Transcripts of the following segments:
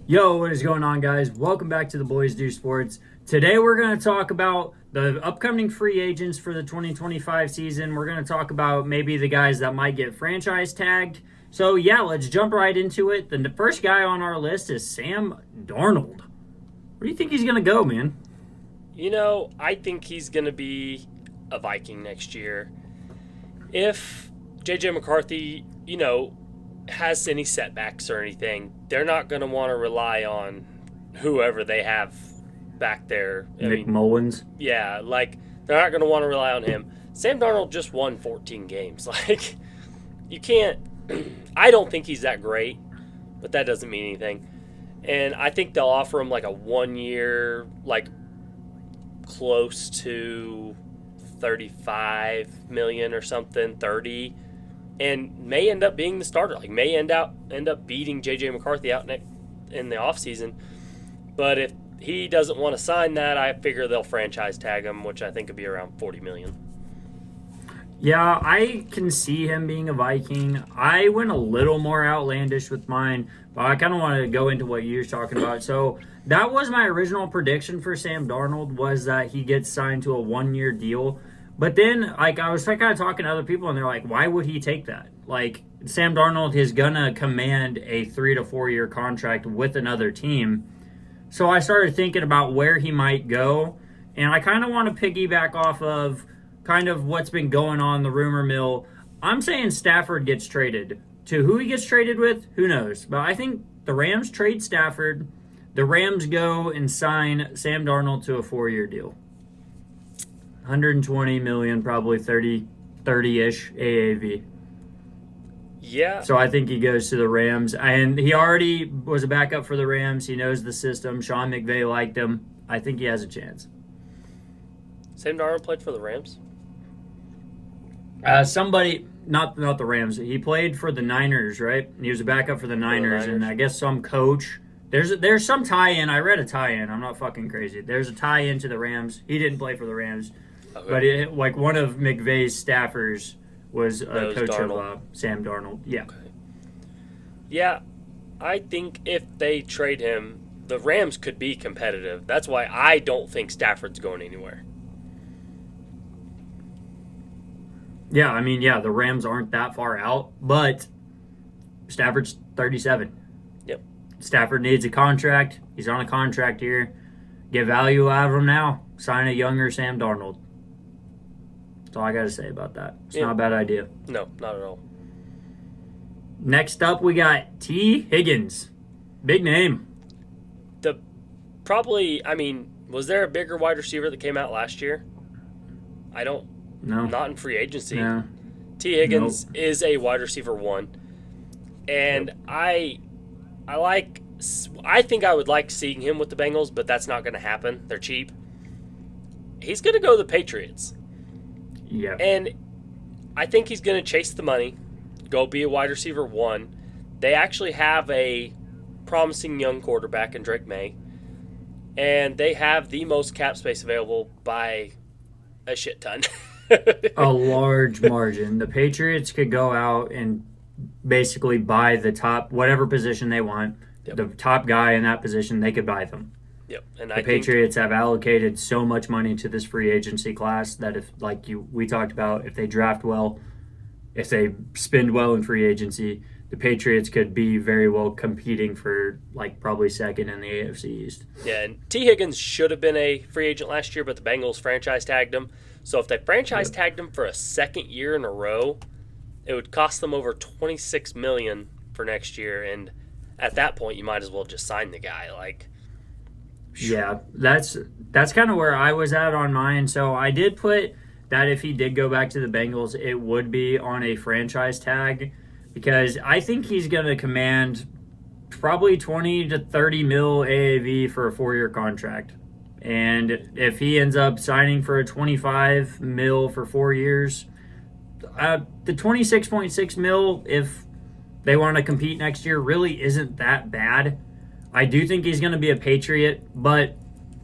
Yo, what is going on, guys? Welcome back to the Boys Do Sports. Today, we're going to talk about the upcoming free agents for the 2025 season. We're going to talk about maybe the guys that might get franchise tagged. So, yeah, let's jump right into it. The first guy on our list is Sam Darnold. Where do you think he's going to go, man? I think he's going to be a Viking next year. If J.J. McCarthy, has any setbacks or anything, they're not going to want to rely on whoever they have back there. Nick Mullins? Yeah, they're not going to want to rely on him. Sam Darnold just won 14 games. You can't... I don't think he's that great, but that doesn't mean anything. And I think they'll offer him a 1 year, close to 35 million or something, 30, and may end up being the starter. May end up beating J.J. McCarthy out in the offseason. But if he doesn't want to sign that, I figure they'll franchise tag him, which I think would be around 40 million. Yeah, I can see him being a Viking. I went a little more outlandish with mine, but I kind of want to go into what you're talking about. So that was my original prediction for Sam Darnold, was that he gets signed to a 1 year deal. But then, I was kind of talking to other people, and they're like, why would he take that? Sam Darnold is going to command a 3 to 4 year contract with another team. So I started thinking about where he might go, and I kind of want to piggyback off of kind of what's been going on the rumor mill. I'm saying Stafford gets traded. To who he gets traded with, who knows? But I think the Rams trade Stafford. The Rams go and sign Sam Darnold to a 4 year deal. 120 million, probably 30-ish AAV. Yeah. So I think he goes to the Rams. And he already was a backup for the Rams. He knows the system. Sean McVay liked him. I think he has a chance. Sam Darnold played for the Rams? Somebody, not the Rams. He played for the Niners, right? He was a backup for the Niners. And I guess some coach. There's some tie-in. I read a tie-in. I'm not fucking crazy. There's a tie-in to the Rams. He didn't play for the Rams. Okay. But one of McVay's staffers was a coach of Sam Darnold. Yeah. Okay. Yeah, I think if they trade him, the Rams could be competitive. That's why I don't think Stafford's going anywhere. Yeah, the Rams aren't that far out, but Stafford's 37. Yep. Stafford needs a contract. He's on a contract here. Get value out of him now. Sign a younger Sam Darnold. That's all I got to say about that. It's not a bad idea. No, not at all. Next up, we got T. Higgins. Big name. Was there a bigger wide receiver that came out last year? No. Not in free agency. No. T. Higgins is a wide receiver 1. And I think I would like seeing him with the Bengals, but that's not going to happen. They're cheap. He's going to go to the Patriots. Yeah. And I think he's going to chase the money, go be a wide receiver 1. They actually have a promising young quarterback in Drake May. And they have the most cap space available by a shit ton. A large margin. The Patriots could go out and basically buy the top, whatever position they want. Yep. The top guy in that position, they could buy them. Yep. And the Patriots have allocated so much money to this free agency class that if, we talked about, if they draft well, if they spend well in free agency, the Patriots could be very well competing for probably second in the AFC East. Yeah, and T. Higgins should have been a free agent last year, but the Bengals franchise tagged him. So if they franchise tagged him for a second year in a row, it would cost them over $26 million for next year, and at that point, you might as well just sign the guy. Yeah, that's kind of where I was at on mine. So I did put that if he did go back to the Bengals, it would be on a franchise tag, because I think he's going to command probably 20 to 30 mil AAV for a 4 year contract. And if he ends up signing for a 25 mil for 4 years, the 26.6 mil, if they want to compete next year, really isn't that bad. I do think he's going to be a Patriot, but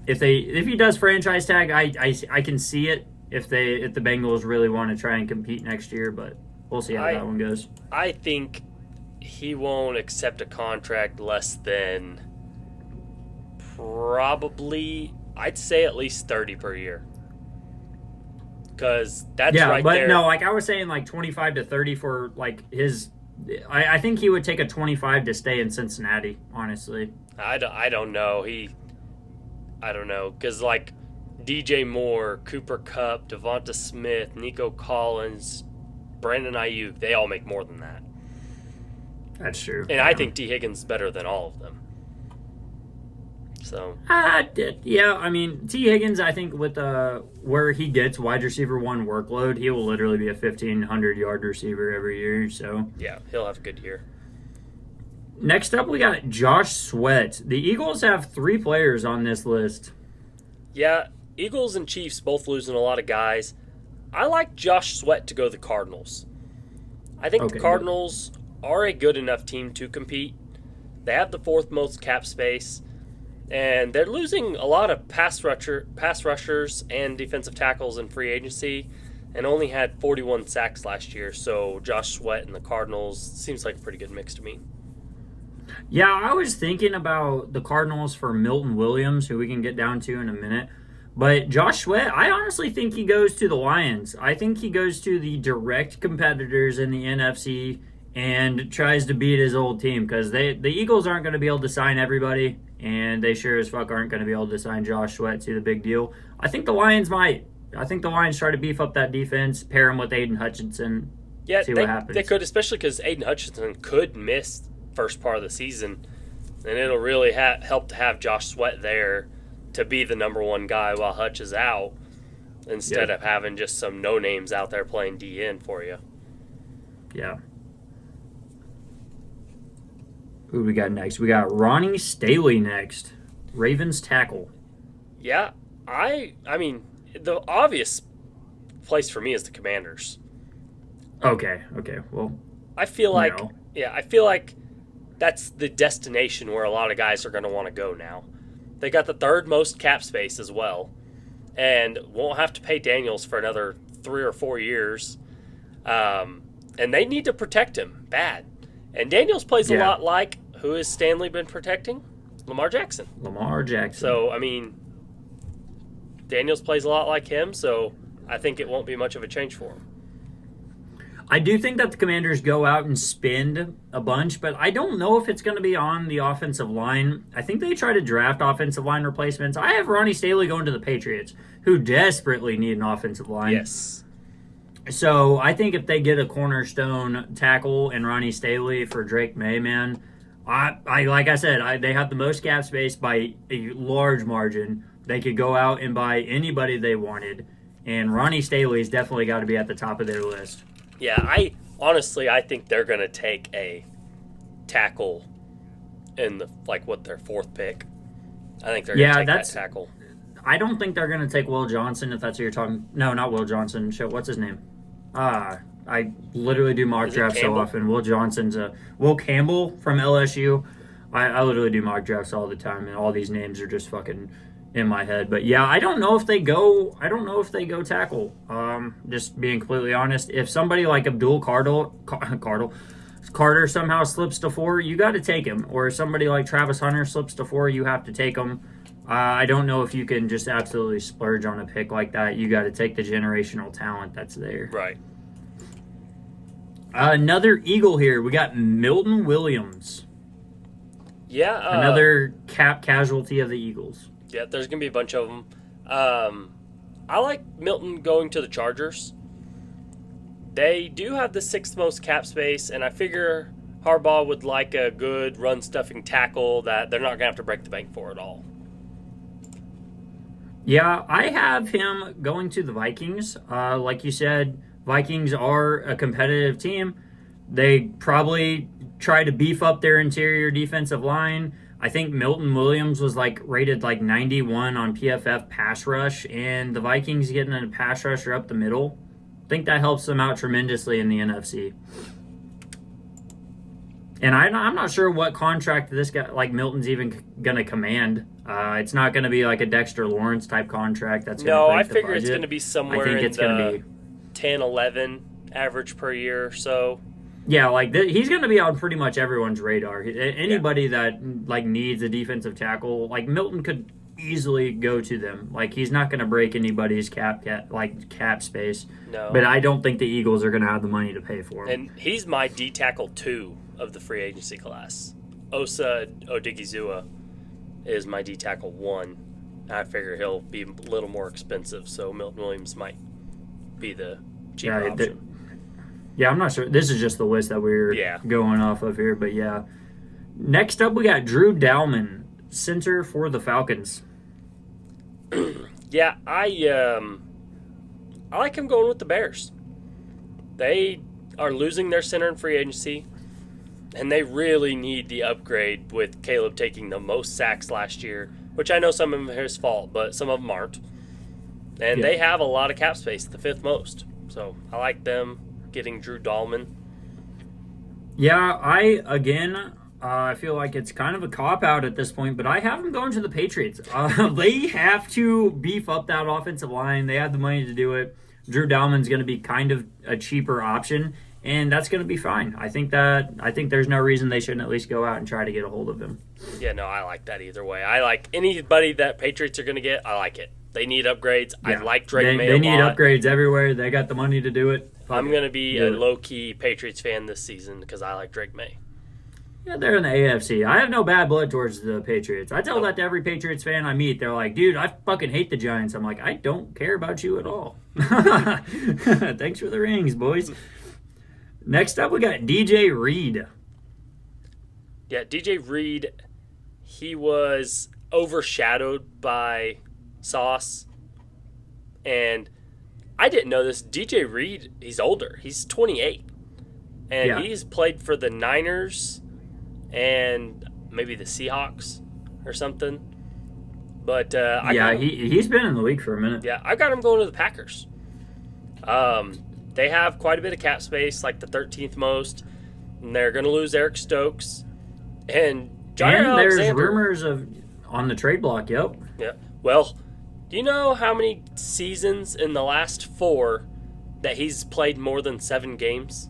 if he does franchise tag, I can see it if the Bengals really want to try and compete next year, but we'll see how that one goes. I think he won't accept a contract less than probably, I'd say at least 30 per year. Because that's yeah, right but there. no, like I was saying, like 25 to 30 for like his. I think he would take a 25 to stay in Cincinnati. Honestly, I don't know. I don't know. Because like DJ Moore, Cooper Kupp, Devonta Smith, Nico Collins, Brandon Ayuk, they all make more than that. that's true. And I think T. Higgins is better than all of them. So yeah, I mean T. Higgins, I think with where he gets wide receiver one workload, he will literally be a 1,500-yard receiver every year. So yeah, he'll have a good year. Next up, we got Josh Sweat. The Eagles have 3 players on this list. Yeah, Eagles and Chiefs both losing a lot of guys. I like Josh Sweat to go to the Cardinals. I think the Cardinals are a good enough team to compete. They have the 4th most cap space. And they're losing a lot of pass rushers and defensive tackles in free agency, and only had 41 sacks last year. So Josh Sweat and the Cardinals seems like a pretty good mix to me. Yeah, I was thinking about the Cardinals for Milton Williams, who we can get down to in a minute. But Josh Sweat, I honestly think he goes to the Lions. I think he goes to the direct competitors in the NFC and tries to beat his old team, because the Eagles aren't going to be able to sign everybody, and they sure as fuck aren't going to be able to sign Josh Sweat to the big deal. I think the Lions might. I think the Lions try to beef up that defense, pair him with Aiden Hutchinson, see what happens. They could, especially because Aiden Hutchinson could miss first part of the season, and it'll really help to have Josh Sweat there to be the number 1 guy while Hutch is out, instead of having just some no-names out there playing DN for you. Yeah. Who we got next? We got Ronnie Stanley next. Ravens tackle. Yeah, I mean, the obvious place for me is the Commanders. Okay. Well, I feel like that's the destination where a lot of guys are going to want to go now. They got the 3rd most cap space as well, and won't have to pay Daniels for another 3 or 4 years. And they need to protect him bad. And Daniels plays a lot like, who has Stanley been protecting? Lamar Jackson. So, I mean, Daniels plays a lot like him, so I think it won't be much of a change for him. I do think that the Commanders go out and spend a bunch, but I don't know if it's going to be on the offensive line. I think they try to draft offensive line replacements. I have Ronnie Stanley going to the Patriots, who desperately need an offensive line. Yes. So I think if they get a cornerstone tackle in Ronnie Stanley for Drake May, man, I like I said, they have the most cap space by a large margin. They could go out and buy anybody they wanted, and Ronnie Stanley's definitely got to be at the top of their list. Yeah, I think they're going to take a tackle in their 4th pick. I think they're going to take that tackle. I don't think they're going to take Will Johnson, if that's what you're talking. No, not Will Johnson. Shit, what's his name? I literally do mock drafts so often. Will Johnson's Will Campbell from LSU. I literally do mock drafts all the time, and all these names are just fucking in my head. But yeah, I don't know if they go tackle. Just being completely honest, if somebody like Abdul Carter somehow slips to 4, you got to take him. Or if somebody like Travis Hunter slips to 4, you have to take him. I don't know if you can just absolutely splurge on a pick like that. You got to take the generational talent that's there. Right. Another Eagle here. We got Milton Williams. Yeah. Another cap casualty of the Eagles. Yeah, there's going to be a bunch of them. I like Milton going to the Chargers. They do have the 6th most cap space, and I figure Harbaugh would like a good run-stuffing tackle that they're not going to have to break the bank for at all. Yeah, I have him going to the Vikings. Like you said, Vikings are a competitive team. They probably try to beef up their interior defensive line. I think Milton Williams was rated 91 on PFF pass rush, and the Vikings getting a pass rusher up the middle. I think that helps them out tremendously in the NFC. And I'm not sure what contract this guy Milton's even going to command. It's not going to be like a Dexter Lawrence type contract. That's I figure it's going to be somewhere I think in it's going to be 10, 11 average per year or so. Yeah, like he's going to be on pretty much everyone's radar. Anybody that like needs a defensive tackle, like Milton could easily go to them. Like he's not going to break anybody's cap space. No. But I don't think the Eagles are going to have the money to pay for him. And he's my D tackle 2 of the free agency class. Osa Odigizua is my D tackle 1. I figure he'll be a little more expensive, so Milton Williams might be the cheaper option. I'm not sure. This is just the list that we're going off of here, but yeah. Next up, we got Drew Dalman, center for the Falcons. Yeah, I like him going with the Bears. They are losing their center in free agency, and they really need the upgrade with Caleb taking the most sacks last year, which I know some of them are his fault, but some of them aren't. And they have a lot of cap space, the 5th most. So I like them getting Drew Dalman. Yeah, I feel like it's kind of a cop-out at this point, but I have them going to the Patriots. They have to beef up that offensive line. They have the money to do it. Drew Dalman's going to be kind of a cheaper option, and that's going to be fine. I think there's no reason they shouldn't at least go out and try to get a hold of him. Yeah, no, I like that either way. I like anybody that Patriots are going to get, I like it. They need upgrades. Yeah. I like Drake May a lot. They need upgrades everywhere. They got the money to do it. I'm going to be a low-key Patriots fan this season because I like Drake May. Yeah, they're in the AFC. I have no bad blood towards the Patriots. I tell that to every Patriots fan I meet. They're like, dude, I fucking hate the Giants. I'm like, I don't care about you at all. Thanks for the rings, boys. Next up, we got DJ Reed. Yeah, DJ Reed, he was overshadowed by Sauce. And I didn't know this. DJ Reed, he's older. He's 28. And he's played for the Niners and maybe the Seahawks or something. But he's been in the league for a minute. Yeah, I got him going to the Packers. They have quite a bit of cap space, like the 13th most. And they're going to lose Eric Stokes. And there's rumors of on the trade block, yep. Yeah. Well, do you know how many seasons in the last 4 that he's played more than 7 games?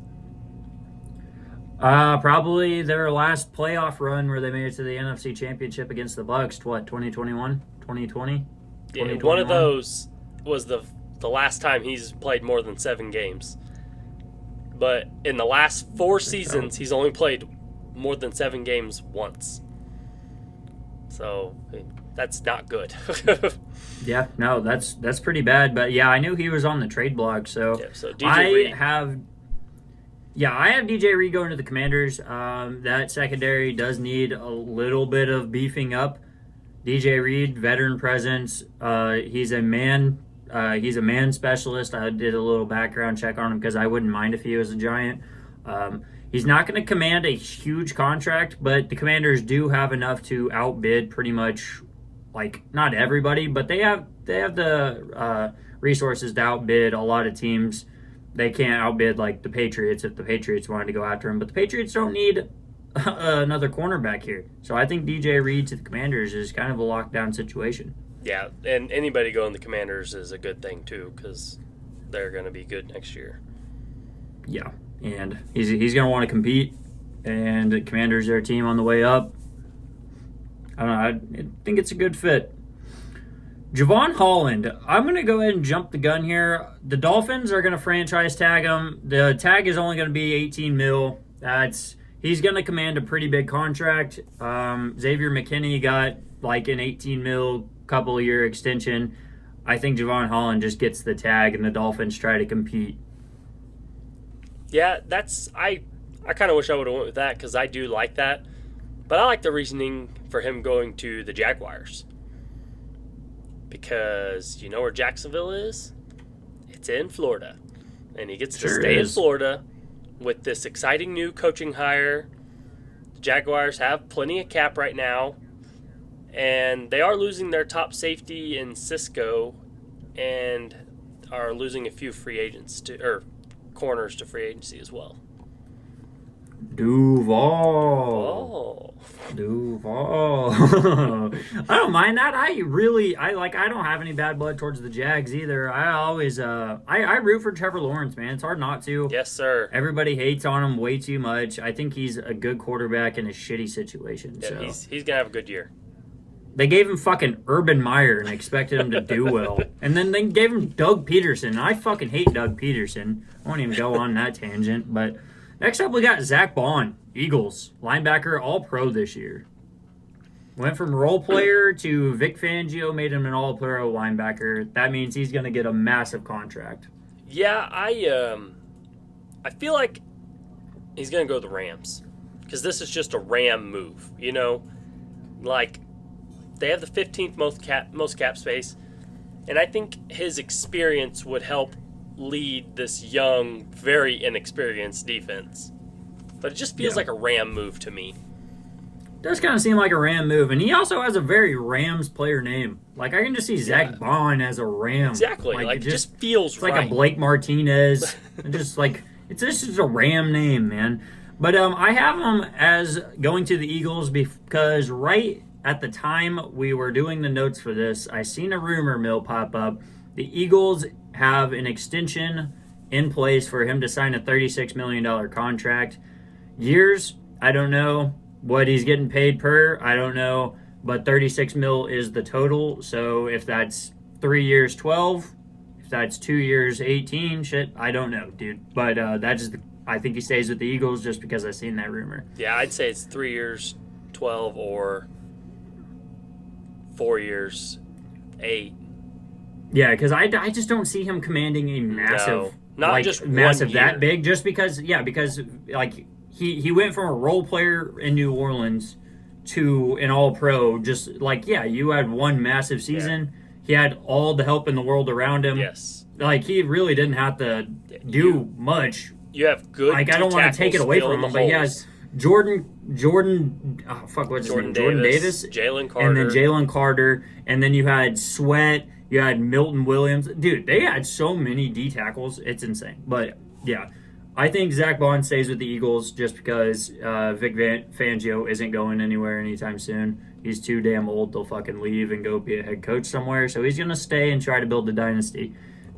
Probably their last playoff run where they made it to the NFC Championship against the Bucs. 2021? 2020? Yeah, one of those was the last time he's played more than 7 games. But in the last 4 seasons, he's only played more than 7 games once. So that's not good. Yeah, no, that's pretty bad. But yeah, I knew he was on the trade block. So DJ Reed. I have DJ Reed going to the Commanders. That secondary does need a little bit of beefing up. DJ Reed, veteran presence. He's a man specialist. I did a little background check on him because I wouldn't mind if he was a Giant. He's not going to command a huge contract, but the Commanders do have enough to outbid pretty much, like, not everybody, but they have the resources to outbid a lot of teams. They can't outbid, like, the Patriots if the Patriots wanted to go after him. But the Patriots don't need another cornerback here. So I think DJ Reed to the Commanders is kind of a lockdown situation. Yeah, and anybody going to the Commanders is a good thing, too, because they're going to be good next year. Yeah, and he's going to want to compete, and the Commanders are a team on the way up. I don't know. I think it's a good fit. Jevon Holland, I'm going to go ahead and jump the gun here. The Dolphins are going to franchise tag him. The tag is only going to be $18 million. He's going to command a pretty big contract. Xavier McKinney got like an $18 million couple-year extension. I think Jevon Holland just gets the tag, and the Dolphins try to compete. Yeah, I kind of wish I would have went with that because I do like that. But I like the reasoning for him going to the Jaguars. Because you know where Jacksonville is? It's in Florida. And he gets to stay in Florida with this exciting new coaching hire. The Jaguars have plenty of cap right now. And they are losing their top safety in Cisco and are losing a few free agents corners to free agency as well. Duval. Duval. I don't mind that. I don't have any bad blood towards the Jags either. I always I root for Trevor Lawrence, man. It's hard not to. Yes, sir. Everybody hates on him way too much. I think he's a good quarterback in a shitty situation. Yeah, so he's gonna have a good year. they gave him fucking Urban Meyer and expected him to do well. And then they gave him Doug Peterson. I fucking hate Doug Peterson. I won't even go on that tangent. But next up we got Zach Baun, Eagles, linebacker, all-pro this year. Went from role player to Vic Fangio made him an all-pro linebacker. That means he's going to get a massive contract. Yeah, I feel like he's gonna go to the Rams because this is just a Ram move. You know, like they have the 15th most cap space, and I think his experience would help lead this young, very inexperienced defense. But it just feels like a Ram move to me. Does kind of seem like a Ram move, and he also has a very Rams player name. Like I can just see Zach Baun as a Ram. Exactly, like it just feels it's right. Like a Blake Martinez. It's just a Ram name, man. But I have him as going to the Eagles because right at the time we were doing the notes for this, I seen a rumor mill pop up. The Eagles have an extension in place for him to sign a $36 million contract. Years, I don't know. What he's getting paid per, I don't know, but 36 mil is the total. So if that's 3 years, 12, if that's 2 years, 18, shit, I don't know, dude. But I think he stays with the Eagles just because I seen that rumor. Yeah, I'd say it's 3 years, 12, or 4 years, 8. Yeah, because I just don't see him commanding a massive, not just massive 1 year. That big. Just because like. He went from a role player in New Orleans to an all-pro. Just like, you had one massive season. Yeah. He had all the help in the world around him. Yes. Like, he really didn't have to do much. You have good I don't want to take it away from him, but he has Jordan what's his name? Jordan Davis. Jalen Carter. And then Jalen Carter. And then you had Sweat. You had Milton Williams. Dude, they had so many D tackles. It's insane. But, yeah. I think Zach Baun stays with the Eagles just because Vic Fangio isn't going anywhere anytime soon. He's too damn old to fucking leave and go be a head coach somewhere. So he's going to stay and try to build a dynasty.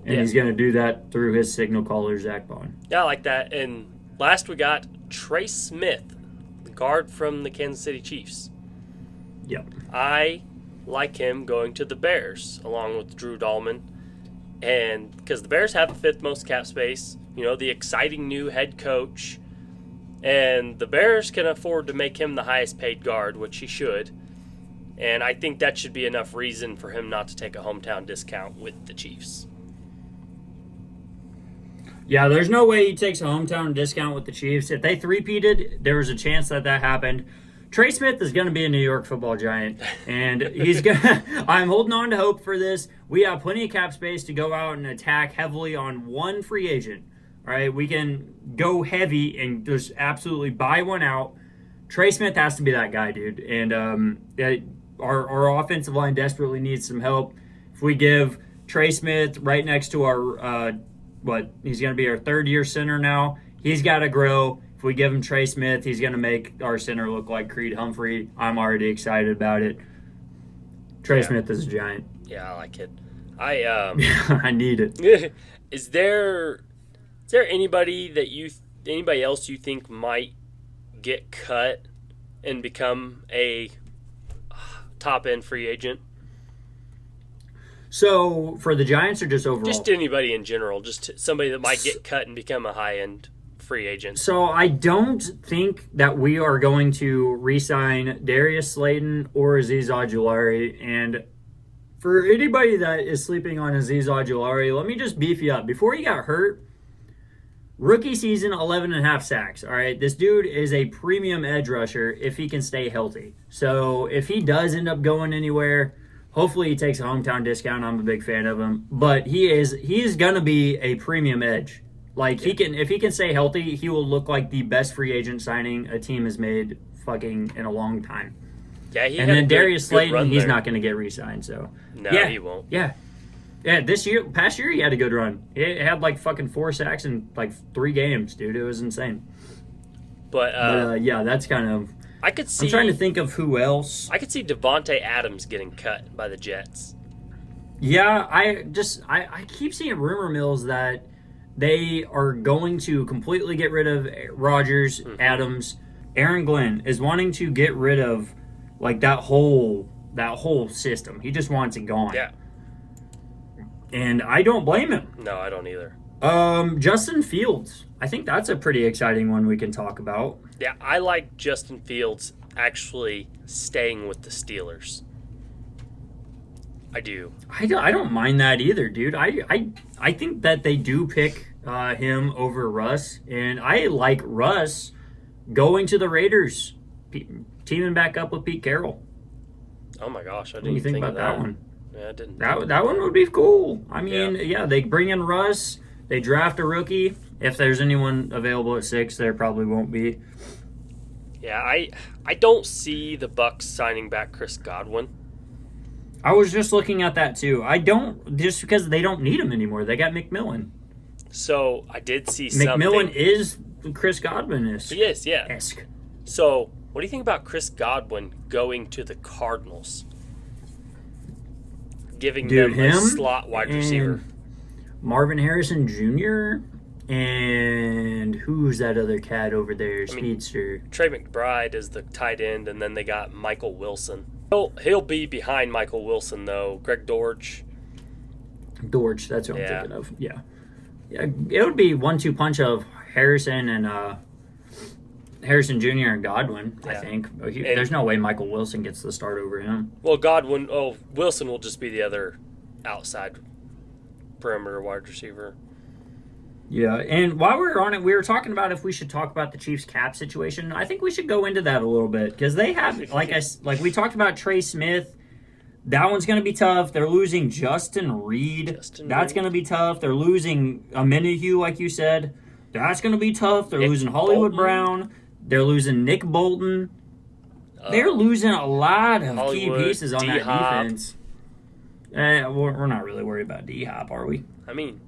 And he's going to do that through his signal caller, Zach Baun. Yeah, I like that. And last we got Trey Smith, the guard from the Kansas City Chiefs. Yep. I like him going to the Bears along with Drew Dalman. And because the Bears have the 5th most cap space, the exciting new head coach, and the Bears can afford to make him the highest paid guard, which he should. And I think that should be enough reason for him not to take a hometown discount with the Chiefs. Yeah, there's no way he takes a hometown discount with the Chiefs. If they three-peated, there was a chance that happened. Trey Smith is going to be a New York football giant, and he's going to – I'm holding on to hope for this. We have plenty of cap space to go out and attack heavily on one free agent. All right, we can go heavy and just absolutely buy one out. Trey Smith has to be that guy, dude. And our offensive line desperately needs some help. If we give Trey Smith right next to our he's going to be our 3rd-year center now. He's got to grow. If we give him Trey Smith, he's going to make our center look like Creed Humphrey. I'm already excited about it. Trey Smith is a giant. Yeah, I like it. I need it. Is there anybody else you think might get cut and become a top end free agent? So for the Giants or just overall? Just anybody in general, just somebody that might get cut and become a high end free agent. So I don't think that we are going to re-sign Darius Slayton or Azeez Ojulari. And for anybody that is sleeping on Azeez Ojulari, let me just beef you up. Before he got hurt, rookie season, 11.5 sacks. All right, this dude is a premium edge rusher if he can stay healthy. So if he does end up going anywhere, hopefully he takes a hometown discount. I'm a big fan of him, but he is gonna be a premium edge. Like if he can stay healthy, he will look like the best free agent signing a team has made fucking in a long time. Yeah, and then Darius Slayton, he's not going to get re-signed. So he won't. Yeah. Past year he had a good run. He had like fucking 4 sacks in like 3 games, dude. It was insane. But that's kind of I could see. I'm trying to think of who else. I could see Devontae Adams getting cut by the Jets. Yeah, I keep seeing rumor mills that they are going to completely get rid of Rodgers, Adams. Aaron Glenn is wanting to get rid of like that whole system. He just wants it gone. Yeah. And I don't blame him. No, I don't either. Justin Fields. I think that's a pretty exciting one we can talk about. Yeah, I like Justin Fields actually staying with the Steelers. I do. I don't mind that either, dude. I think that they do pick him over Russ, and I like Russ going to the Raiders, teaming back up with Pete Carroll. Oh my gosh, I What do you didn't think think about of that one? Yeah, I didn't. That one would be cool. I mean, yeah, they bring in Russ, they draft a rookie. If there's anyone available at 6, there probably won't be. Yeah, I don't see the Bucks signing back Chris Godwin. I was just looking at that too. I don't, just because they don't need him anymore. They got McMillan. So I did see McMillan something. is Chris Godwin-esque. He is, yeah. So what do you think about Chris Godwin going to the Cardinals? Giving them a slot wide receiver. Marvin Harrison Jr. and who's that other cat over there? Speedster. Trey McBride is the tight end, and then they got Michael Wilson. He'll be behind Michael Wilson, though. Greg Dortch. That's what I'm thinking of. Yeah. It would be 1-2 punch of Harrison and Harrison Jr. and Godwin, I think. There's no way Michael Wilson gets the start over him. Well, Wilson will just be the other outside perimeter wide receiver. Yeah, and while we were on it, we were talking about if we should talk about the Chiefs' cap situation. I think we should go into that a little bit because they have, like we talked about Trey Smith. That one's going to be tough. They're losing Justin Reed. That's going to be tough. They're losing Amenahue, like you said. That's going to be tough. They're losing Hollywood Brown. They're losing Nick Bolton. They're losing a lot of key pieces on that defense. We're not really worried about D-Hop, are we? I mean,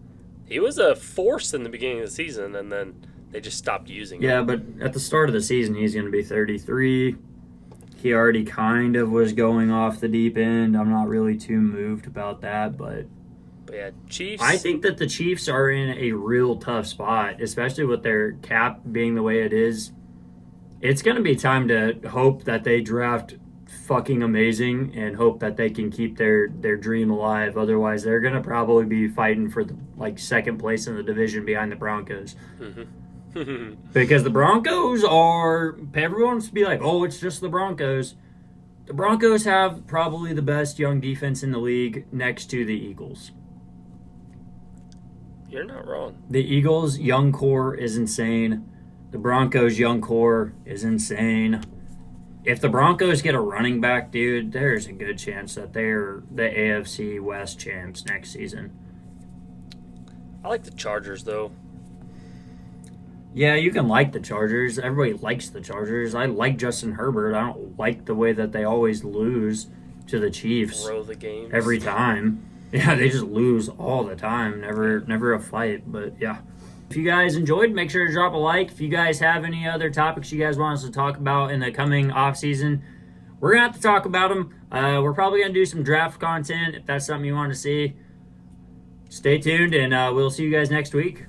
he was a force in the beginning of the season, and then they just stopped using him. Yeah, but at the start of the season, he's going to be 33. He already kind of was going off the deep end. I'm not really too moved about that, but yeah, Chiefs. I think that the Chiefs are in a real tough spot, especially with their cap being the way it is. It's going to be time to hope that they draft fucking amazing and hope that they can keep their dream alive. Otherwise, they're going to probably be fighting for the second place in the division behind the Broncos. Because the Broncos are, everyone wants to be like, oh, it's just the Broncos. The Broncos have probably the best young defense in the league next to the Eagles. You're not wrong. The Eagles' young core is insane. The Broncos' young core is insane. If the Broncos get a running back, dude, there's a good chance that they're the AFC West champs next season. I like the Chargers, though. Yeah, you can like the Chargers. Everybody likes the Chargers. I like Justin Herbert. I don't like the way that they always lose to the Chiefs. Throw the games. Every time. Yeah, they just lose all the time. Never a fight, but yeah. If you guys enjoyed, make sure to drop a like. If you guys have any other topics you guys want us to talk about in the coming off season, we're going to have to talk about them. We're probably going to do some draft content if that's something you want to see. Stay tuned, and we'll see you guys next week.